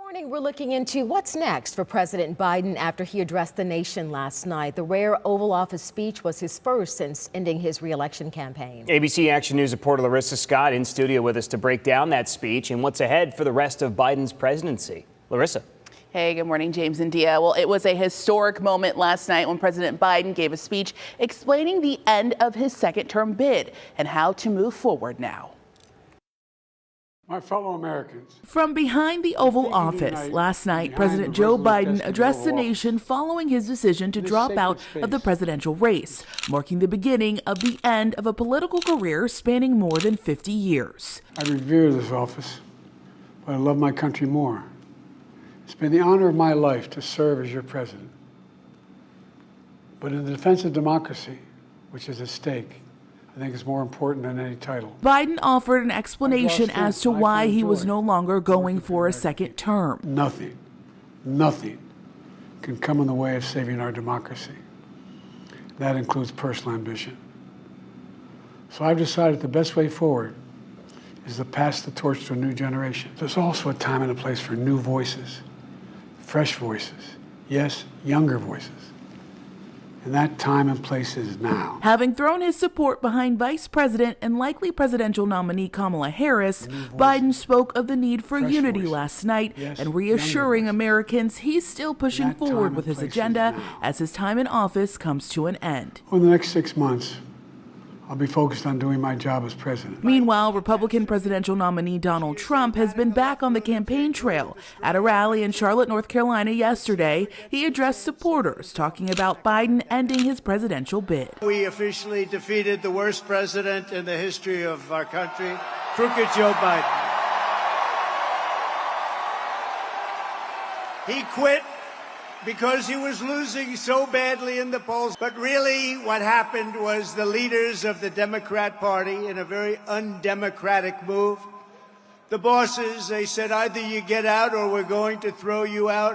Morning, we're looking into what's next for President Biden after he addressed the nation last night. The rare Oval Office speech was his first since ending his re-election campaign. ABC Action News reporter Larissa Scott in studio with us to break down that speech and what's ahead for the rest of Biden's presidency. Larissa. Hey, good morning, James and Dia. Well, it was a historic moment last night when President Biden gave a speech explaining the end of his second-term bid and how to move forward now. My fellow Americans. From behind the Oval Office, last night, President Joe Biden addressed the nation following his decision to drop out of the presidential race, marking the beginning of the end of a political career spanning more than 50 years. I revere this office, but I love my country more. It's been the honor of my life to serve as your president. But in the defense of democracy, which is at stake, I think it's more important than any title. Biden offered an explanation as to why he was no longer going for a second term. Nothing can come in the way of saving our democracy. That includes personal ambition. So I've decided the best way forward is to pass the torch to a new generation. There's also a time and a place for new voices, fresh voices, yes, younger voices. And that time and place is now. Having thrown his support behind Vice President and likely presidential nominee Kamala Harris, Biden spoke of the need for unity last night and reassuring Americans he's still pushing forward with his agenda as his time in office comes to an end. For the next 6 months, I'll be focused on doing my job as president. Meanwhile, Republican presidential nominee Donald Trump has been back on the campaign trail. At a rally in Charlotte, North Carolina yesterday, he addressed supporters, talking about Biden ending his presidential bid. We officially defeated the worst president in the history of our country, crooked Joe Biden. He quit because he was losing so badly in the polls. But really what happened was the leaders of the Democrat Party, in a very undemocratic move, the bosses, they said either you get out or we're going to throw you out.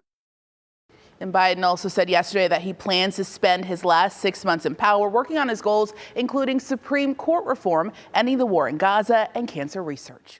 And Biden also said yesterday that he plans to spend his last 6 months in power working on his goals, including Supreme Court reform, ending the war in Gaza, and cancer research.